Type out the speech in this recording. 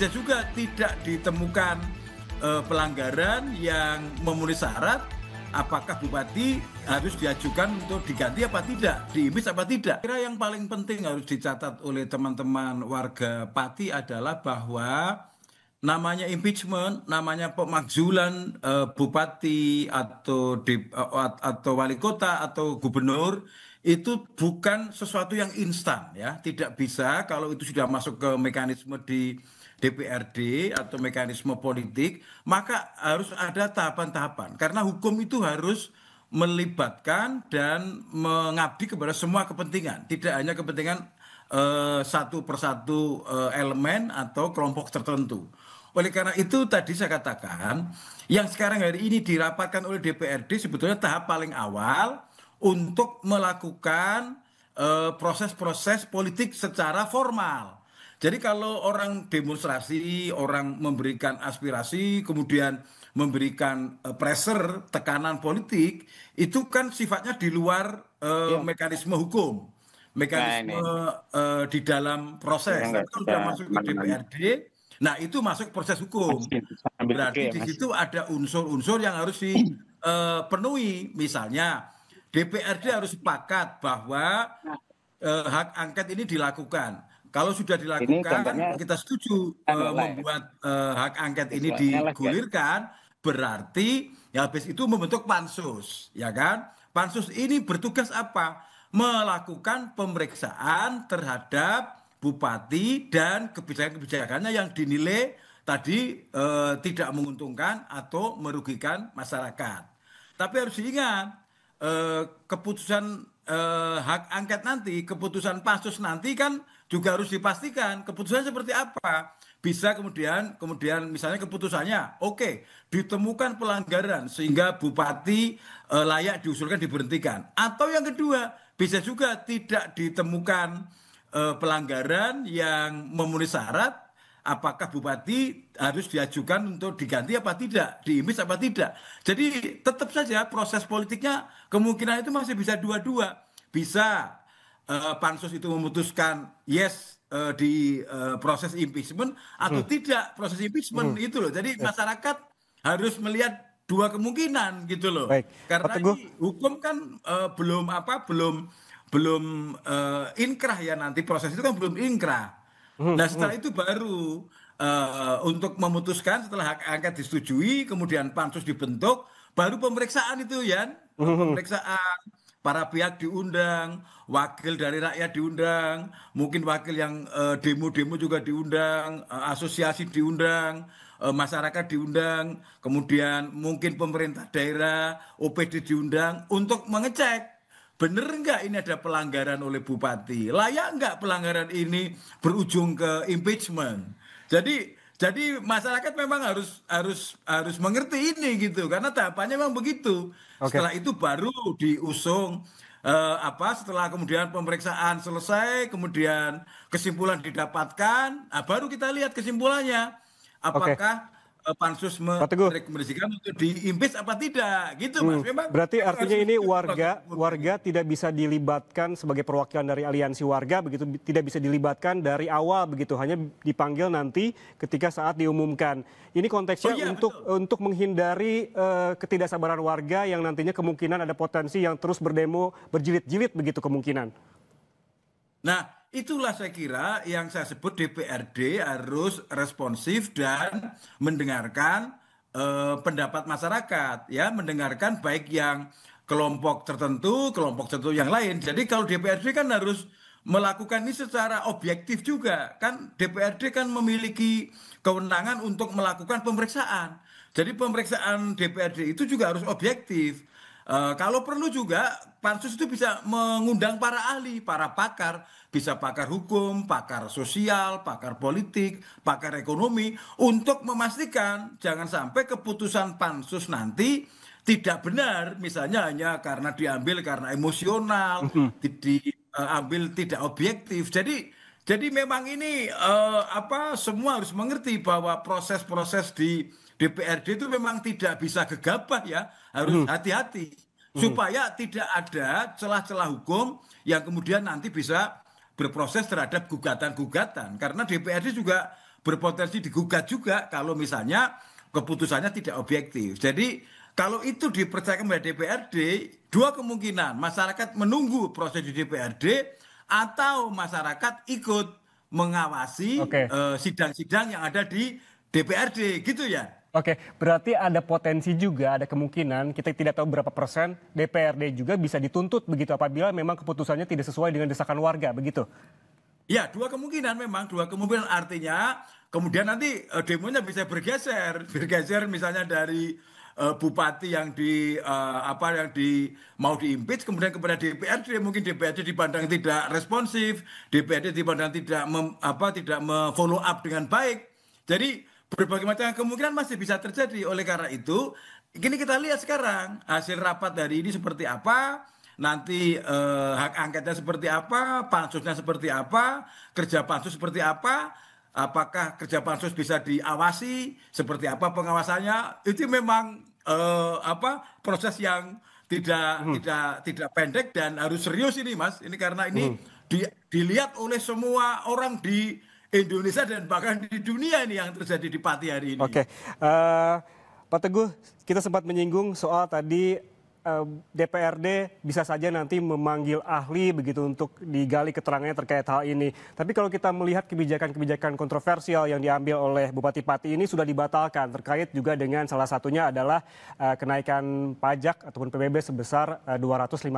bisa juga tidak ditemukan pelanggaran yang memenuhi syarat. Apakah bupati harus diajukan untuk diganti apa tidak, diimpeach apa tidak? Kira yang paling penting harus dicatat oleh teman-teman warga Pati adalah bahwa namanya impeachment, namanya pemakzulan bupati atau wali kota atau gubernur itu bukan sesuatu yang instan ya. Tidak bisa kalau itu sudah masuk ke mekanisme di DPRD atau mekanisme politik, maka harus ada tahapan-tahapan. Karena hukum itu harus melibatkan dan mengabdi kepada semua kepentingan, tidak hanya kepentingan satu persatu elemen atau kelompok tertentu. Oleh karena itu tadi saya katakan, yang sekarang hari ini dirapatkan oleh DPRD sebetulnya tahap paling awal untuk melakukan proses-proses politik secara formal. Jadi kalau orang demonstrasi, orang memberikan aspirasi, kemudian memberikan pressure, tekanan politik, itu kan sifatnya di luar mekanisme hukum, mekanisme di dalam proses. Tapi kalau sudah masuk ke DPRD, nah itu masuk proses hukum. Berarti di situ ada unsur-unsur yang harus dipenuhi. Misalnya DPRD harus sepakat bahwa hak angket ini dilakukan. Kalau sudah dilakukan, kita setuju membuat hak angket ini digulirkan, berarti ya habis itu membentuk pansus, ya kan? Pansus ini bertugas apa? Melakukan pemeriksaan terhadap bupati dan kebijakan-kebijakannya yang dinilai tadi tidak menguntungkan atau merugikan masyarakat. Tapi harus diingat, keputusan hak angket nanti, keputusan pansus nanti kan juga harus dipastikan keputusannya seperti apa. Bisa kemudian misalnya keputusannya, oke, ditemukan pelanggaran sehingga bupati layak diusulkan diberhentikan. Atau yang kedua, bisa juga tidak ditemukan pelanggaran yang memenuhi syarat. Apakah bupati harus diajukan untuk diganti apa tidak, diimpeach apa tidak. Jadi tetap saja proses politiknya kemungkinan itu masih bisa dua-dua. Bisa pansus itu memutuskan yes di proses impeachment atau tidak proses impeachment itu loh. Jadi masyarakat harus melihat dua kemungkinan gitu loh. Baik. Karena ini hukum kan belum inkrah ya, nanti proses itu kan belum inkrah. Nah setelah itu baru untuk memutuskan, setelah hak angket disetujui, kemudian pansus dibentuk, baru pemeriksaan itu ya, pemeriksaan para pihak diundang, wakil dari rakyat diundang, mungkin wakil yang demo-demo juga diundang, asosiasi diundang, masyarakat diundang, kemudian mungkin pemerintah daerah, OPD diundang untuk mengecek bener nggak ini ada pelanggaran oleh bupati, layak nggak pelanggaran ini berujung ke impeachment. Jadi masyarakat memang harus mengerti ini gitu, karena tahapannya memang begitu. Setelah itu baru diusung setelah kemudian pemeriksaan selesai, kemudian kesimpulan didapatkan, baru kita lihat kesimpulannya. Apakah pansus merekomendasikan untuk diimpeach apa tidak gitu Mas. Memang berarti artinya ini warga tidak bisa dilibatkan sebagai perwakilan dari aliansi warga begitu, tidak bisa dilibatkan dari awal begitu, hanya dipanggil nanti ketika saat diumumkan. Ini konteksnya untuk menghindari ketidaksabaran warga yang nantinya kemungkinan ada potensi yang terus berdemo berjilid-jilid begitu kemungkinan. Nah, itulah saya kira yang saya sebut DPRD harus responsif dan mendengarkan pendapat masyarakat, ya, mendengarkan baik yang kelompok tertentu yang lain. Jadi kalau DPRD kan harus melakukan ini secara objektif juga, kan DPRD kan memiliki kewenangan untuk melakukan pemeriksaan. Jadi pemeriksaan DPRD itu juga harus objektif. Kalau perlu juga pansus itu bisa mengundang para ahli, para pakar, bisa pakar hukum, pakar sosial, pakar politik, pakar ekonomi, untuk memastikan jangan sampai keputusan pansus nanti tidak benar, misalnya hanya karena diambil karena emosional, diambil tidak objektif. Jadi memang ini semua harus mengerti bahwa proses-proses di DPRD itu memang tidak bisa gegabah ya, harus hati-hati supaya tidak ada celah-celah hukum yang kemudian nanti bisa berproses terhadap gugatan-gugatan. Karena DPRD juga berpotensi digugat juga kalau misalnya keputusannya tidak objektif. Jadi kalau itu dipercayakan oleh DPRD, dua kemungkinan, masyarakat menunggu proses di DPRD atau masyarakat ikut mengawasi Oke. sidang-sidang yang ada di DPRD, gitu ya. Oke, berarti ada potensi juga, ada kemungkinan, kita tidak tahu berapa persen, DPRD juga bisa dituntut begitu apabila memang keputusannya tidak sesuai dengan desakan warga, begitu? Ya, dua kemungkinan memang, dua kemungkinan artinya kemudian nanti demonya bisa bergeser misalnya dari bupati yang mau diimpeach kemudian kepada DPRD, mungkin DPRD dipandang tidak responsif, DPRD dipandang tidak follow up dengan baik. Jadi berbagai macam kemungkinan masih bisa terjadi. Oleh karena itu, ini kita lihat sekarang hasil rapat hari ini seperti apa, nanti hak angketnya seperti apa, pansusnya seperti apa, kerja pansus seperti apa, apakah kerja pansus bisa diawasi, seperti apa pengawasannya. Itu memang proses yang tidak pendek dan harus serius ini, Mas. Ini karena ini dilihat oleh semua orang di Indonesia dan bahkan di dunia ini yang terjadi di Pati hari ini. Oke, Pak Teguh, kita sempat menyinggung soal tadi DPRD bisa saja nanti memanggil ahli begitu untuk digali keterangannya terkait hal ini. Tapi kalau kita melihat kebijakan-kebijakan kontroversial yang diambil oleh Bupati Pati ini sudah dibatalkan terkait juga dengan salah satunya adalah kenaikan pajak ataupun PBB sebesar 250%.